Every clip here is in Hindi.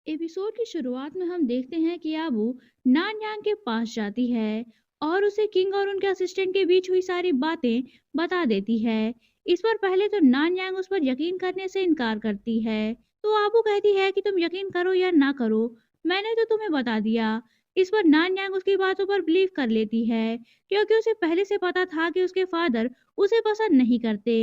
एपिसोड की शुरुआत में हम देखते हैं कि आबू नानयांग के पास जाती है और उसे किंग और उनके असिस्टेंट के बीच हुई सारी बातें बता देती है। इस पर पहले तो नानयांग उस पर यकीन करने से इनकार करती है। तो आबू कहती है कि तुम यकीन करो या ना करो, मैंने तो तुम्हें बता दिया। इस पर नानयांग उसकी बातों पर बिलीव कर लेती है, क्योंकि उसे पहले से पता था कि उसके फादर उसे पसंद नहीं करते।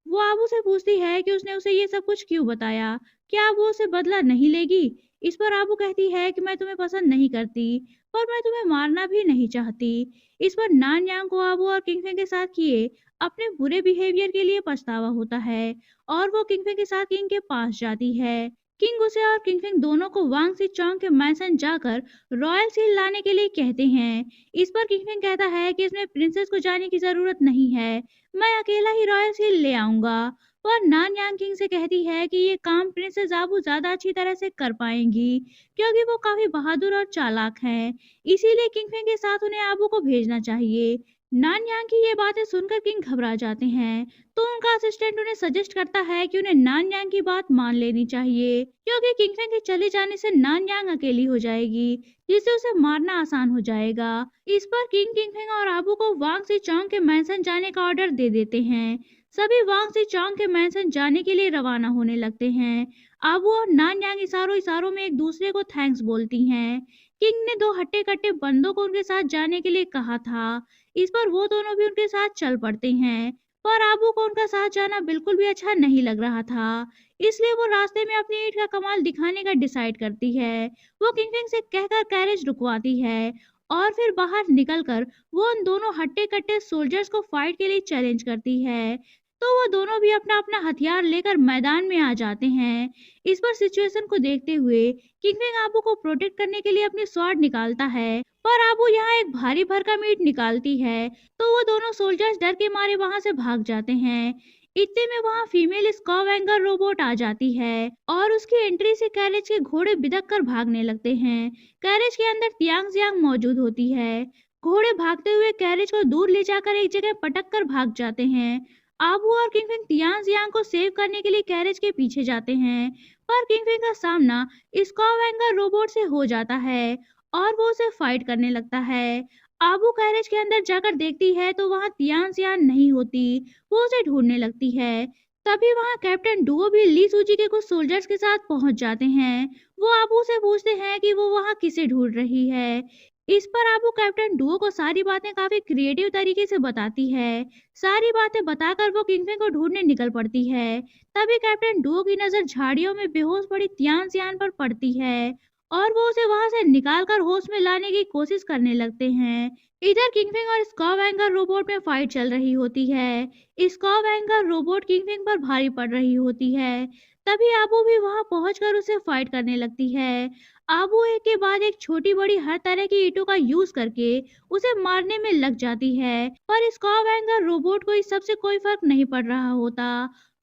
वो आबू से पूछती है कि उसने उसे ये सब कुछ क्यों बताया, क्या वो उसे बदला नहीं लेगी। इस पर आबू कहती है कि मैं तुम्हें पसंद नहीं करती, पर मैं तुम्हें मारना भी नहीं चाहती। इस पर नानयांग को आबू और किंगफिंग के साथ किए अपने बुरे बिहेवियर के लिए पछतावा होता है और वो किंगफिंग के साथ किंग के पास जाती है। किंग उसे और किंगफिंग दोनों को वांग सी चौंग के मैंसन जाकर रॉयल सील लाने के लिए कहते हैं। इस पर किंगफिंग कहता है कि इसमें प्रिंसेस को जाने की जरूरत नहीं है, मैं अकेला ही रॉयल सील ले आऊंगा। और नान यांग किंग से कहती है कि ये काम प्रिंसेस आबू ज्यादा अच्छी तरह से कर पाएंगी, क्योंकि वो काफी बहादुर और चालाक हैं। इसीलिए किंगफिंग के साथ उन्हें आबू को भेजना चाहिए। नान यांग की ये बातें सुनकर किंग घबरा जाते हैं, तो उनका असिस्टेंट उन्हें सजेस्ट करता है कि उन्हें नान यांग की बात मान लेनी चाहिए, क्योंकि किंगफिंग के चले जाने से नान यांग अकेली हो जाएगी, जिससे उसे मारना आसान हो जाएगा। इस पर किंगफिंग और आबू को वांग सी चौंग के मैंसन जाने का ऑर्डर दे देते हैं। सभी वांग सी चौंग के मैंसन जाने के लिए रवाना होने लगते हैं। आबू और नानयांग इशारों इशारों में एक दूसरे को थैंक्स बोलती हैं। किंग ने दो हट्टे कट्टे बंदों को उनके साथ जाने के लिए कहा था। इस पर वो दोनों भी उनके साथ चल पड़ते हैं, पर आबू को उनका साथ जाना बिल्कुल भी अच्छा नहीं लग रहा था। इसलिए वो रास्ते में अपनी ईंट का कमाल दिखाने का डिसाइड करती है। वो किंगफिंग से कहकर कैरेज रुकवाती है और फिर बाहर निकलकर वो उन दोनों हट्टे कट्टे सोल्जर्स को फाइट के लिए चैलेंज करती है। तो वो दोनों भी अपना अपना हथियार लेकर मैदान में आ जाते हैं। इस पर सिचुएशन को देखते हुए किंगफिंग आबू को प्रोटेक्ट करने के लिए अपनी स्वॉर्ड निकालता है, पर आबू यहाँ एक भारी भरकम ईंट निकालती है, तो वो दोनों सोल्जर्स डर के मारे वहां से भाग जाते हैं। इतने में वहां फीमेल स्कॉवेंगर रोबोट आ जाती है और उसकी एंट्री से कैरेज के घोड़े बिदक कर भागने लगते हैं। कैरेज के अंदर तियांग जियांग मौजूद होती है। घोड़े भागते हुए कैरेज को दूर ले जाकर एक जगह पटक कर भाग जाते हैं। आबू और किंगफिंग तियांग जियांग को सेव करने के लिए कैरेज के पीछे जाते हैं, पर किंगफिंग का सामना स्कॉवेंगर रोबोट से हो जाता है और वो उसे फाइट करने लगता है। आबू कैरेज के अंदर जाकर देखती है तो वहां तियांग जियांग नहीं होती। वो उसे ढूंढने लगती है। तभी वहां कैप्टन डुओ भी ली सूजी के कुछ सोल्जर्स के साथ पहुंच जाते हैं। वो आबू से पूछते हैं कि वो वहां किसे ढूंढ रही है। इस पर आबू कैप्टन डुओ को सारी बातें काफी क्रिएटिव तरीके से बताती है। सारी बातें बताकर वो किंगफिंग को ढूंढने निकल पड़ती है। तभी कैप्टन डुओ की नजर झाड़ियों में बेहोश पड़ी तियान सियान पर पड़ती है और वो उसे वहां से निकालकर होश में लाने की कोशिश करने लगते हैं। इधर किंगफिंग और स्कॉवेंगर रोबोट में फाइट चल रही होती है। स्कॉवेंगर रोबोट किंगफिंग पर भारी पड़ रही होती है। तभी आबू भी वहां पहुंचकर उसे फाइट करने लगती है। आबू एक के बाद एक छोटी बड़ी हर तरह की ईंटों का यूज करके उसे मारने में लग जाती है, पर स्कॉवेंगर रोबोट को इस सबसे कोई फर्क नहीं पड़ रहा होता।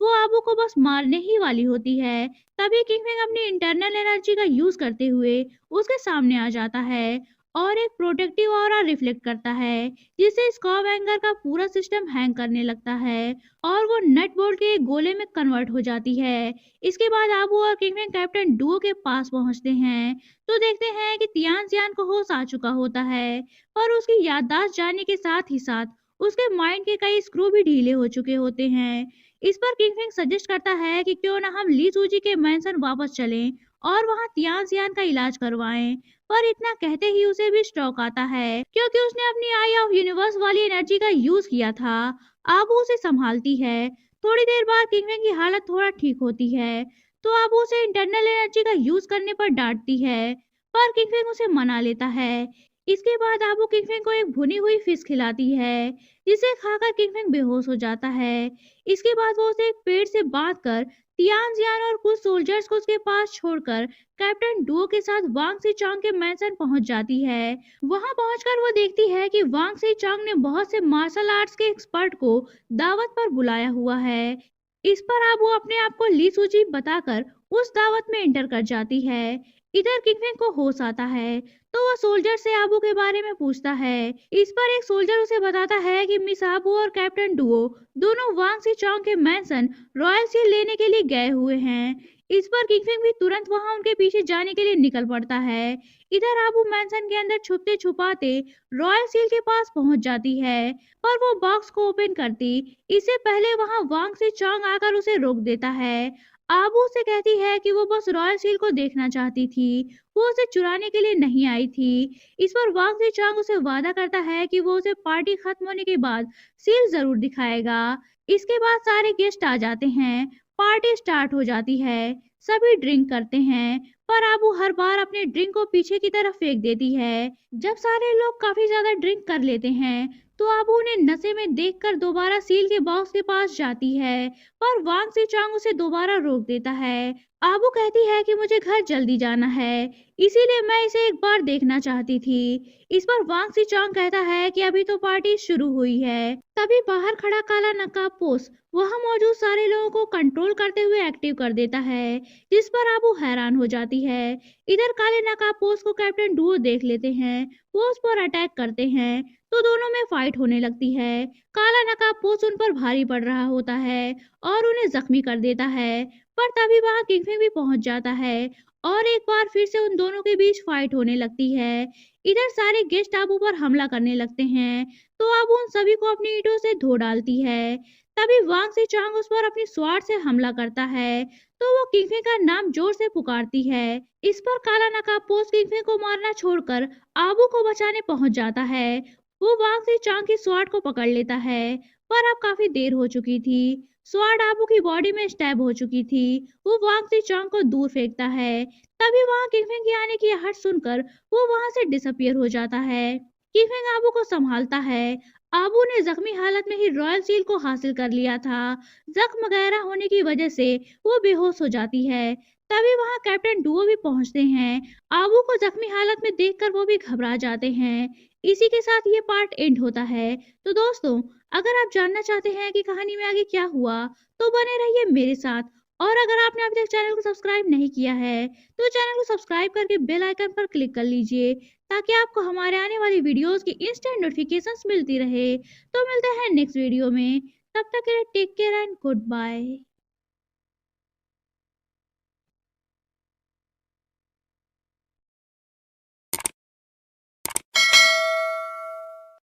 वो आबू को बस मारने ही वाली होती है। तभी किंगफिंग अपनी इंटरनल एनर्जी का यूज करते हुए उसके सामने आ जाता है और एक प्रोटेक्टिव ऑरा रिफ्लेक्ट करता है, जिससे स्कॉवेंगर का पूरा सिस्टम हैंग करने लगता है और वो नट बोल्ट के एक गोले में कन्वर्ट हो जाती है। इसके बाद आबू और किंगफिंग कैप्टन डुओ के पास पहुंचते हैं, तो देखते हैं कि तियान जियान को होश आ चुका होता है, पर उसकी याददाश्त जाने के साथ ही साथ उसके माइंड के कई स्क्रू भी ढीले हो चुके होते हैं। इस पर किंगफिंग सजेस्ट करता है कि क्यों ना हम ली सूजी के मैंसन वापस चलें और वहां तियान जियान का इलाज करवाएं। पर इतना कहते ही उसे भी स्ट्रोक आता है, क्योंकि उसने अपनी आई ऑफ यूनिवर्स वाली एनर्जी का यूज किया था। आबू उसे संभालती है। थोड़ी देर बाद किंगफिंग की हालत थोड़ा ठीक होती है, तो आबू उसे इंटरनल एनर्जी का यूज करने पर डांटती है, पर किंगफिंग उसे मना लेता है। इसके बाद आबू किंगफिंग को एक भुनी हुई फिश खिलाती है, जिसे खाकर किंगफिंग बेहोश हो जाता है। इसके बाद वो उसे एक पेड़ से बांधकर तियान जियान और कुछ सोल्जर्स को उसके पास छोड़कर कैप्टन डुओ के साथ वांग सी चांग के मैंसन पहुंच जाती है। वहां पहुंचकर वो देखती है कि वांग सी चांग ने बहुत से मार्शल आर्ट्स के एक्सपर्ट को दावत पर बुलाया हुआ है। इस पर आबू अपने आप को ली सूची बताकर उस दावत में एंटर कर जाती है। इधर किंगफिंग को होश आता है, तो वह सोल्जर से आबू के बारे में पूछता है। इस पर एक सोल्जर उसे बताता है कि मिस आबू और कैप्टन डुओ दोनों वांग सी चांग के मैंसन रॉयल सील लेने के लिए गए हुए हैं। इस पर किंगपिंग भी तुरंत वहां उनके पीछे जाने के लिए निकल पड़ता है। इधर आबू मैंसन के अंदर छुपते छुपाते रॉयल सील के पास पहुंच जाती है, पर वो बॉक्स को ओपन करती इससे पहले वहां वांग से चांग आकर उसे रोक देता है। आबू से कहती है कि वो बस रॉयल सील को देखना चाहती थी, वो उसे चुराने के लिए नहीं आई थी। इस पर वांग से चांग उसे वादा करता है कि वो उसे पार्टी खत्म होने के बाद सील जरूर दिखाएगा। इसके बाद सारे गेस्ट आ जाते हैं, पार्टी स्टार्ट हो जाती है, सभी ड्रिंक करते हैं, पर आबू हर बार अपने ड्रिंक को पीछे की तरफ फेंक देती है। जब सारे लोग काफी ज्यादा ड्रिंक कर लेते हैं तो आबू उन्हें नशे में देखकर दोबारा सील के बॉक्स के पास जाती है, पर वांग सी चांग उसे दोबारा रोक देता है। आबू कहती है कि मुझे घर जल्दी जाना है, इसीलिए मैं इसे एक बार देखना चाहती थी। इस पर वांग सी चांग कहता है कि अभी तो पार्टी शुरू हुई है। तभी बाहर खड़ा काला नकाबपोश वहां मौजूद सारे लोगों को कंट्रोल करते हुए एक्टिव कर देता है, जिस पर आबू हैरान हो जाती है। इधर काले नकाबपोश को कैप्टन डुओ देख लेते हैं, वो उस पर अटैक करते हैं तो दोनों में फाइट होने लगती है। काला नकाबपोश उन पर भारी पड़ रहा होता है और उन्हें जख्मी कर देता है, पर तभी वहां किंगपिंग भी पहुंच जाता है और एक बार फिर से उन दोनों के बीच फाइट होने लगती है। इधर सारे गेस्ट आबू पर हमला करने लगते हैं तो आबू उन सभी को अपनी ईंटों से धो डालती है। तभी वांग से चांग उस पर अपनी स्वार्ड से हमला करता है तो वो किंगपिंग का नाम जोर से पुकारती है। इस पर काला नकाबपोश किंगपिंग को मारना छोड़कर आबू को बचाने पहुंच जाता है। वो वांग से चांग की स्वार्ड को पकड़ लेता है, पर अब काफी देर हो चुकी थी। स्वार्ड आबू की बॉडी में स्टैब हो चुकी थी। वो वांग से चांग को दूर फेंकता है। तभी वहां किंगपिंग के आने की आहट सुनकर वो वहां से डिसअपियर हो जाता है। किंगपिंग आबू को संभालता है। आबू ने जख्मी हालत में ही रॉयल सील को हासिल कर लिया था। जख्म गहरा होने की वजह से वो बेहोश हो जाती है। तभी वहां कैप्टन डुओ भी पहुंचते हैं। आबू को जख्मी हालत में देखकर वो भी घबरा जाते हैं। इसी के साथ ये पार्ट एंड होता है। तो दोस्तों, अगर आप जानना चाहते हैं कि कहानी में आगे क्या हुआ तो बने रहिए मेरे साथ। और अगर आपने अभी तक चैनल को सब्सक्राइब नहीं किया है तो चैनल को सब्सक्राइब करके बेल आइकन पर क्लिक कर लीजिए, ताकि आपको हमारे आने वाली वीडियोस की इंस्टेंट नोटिफिकेशंस मिलती रहे। तो मिलते हैं नेक्स्ट वीडियो में, तब तक के लिए take care and good bye.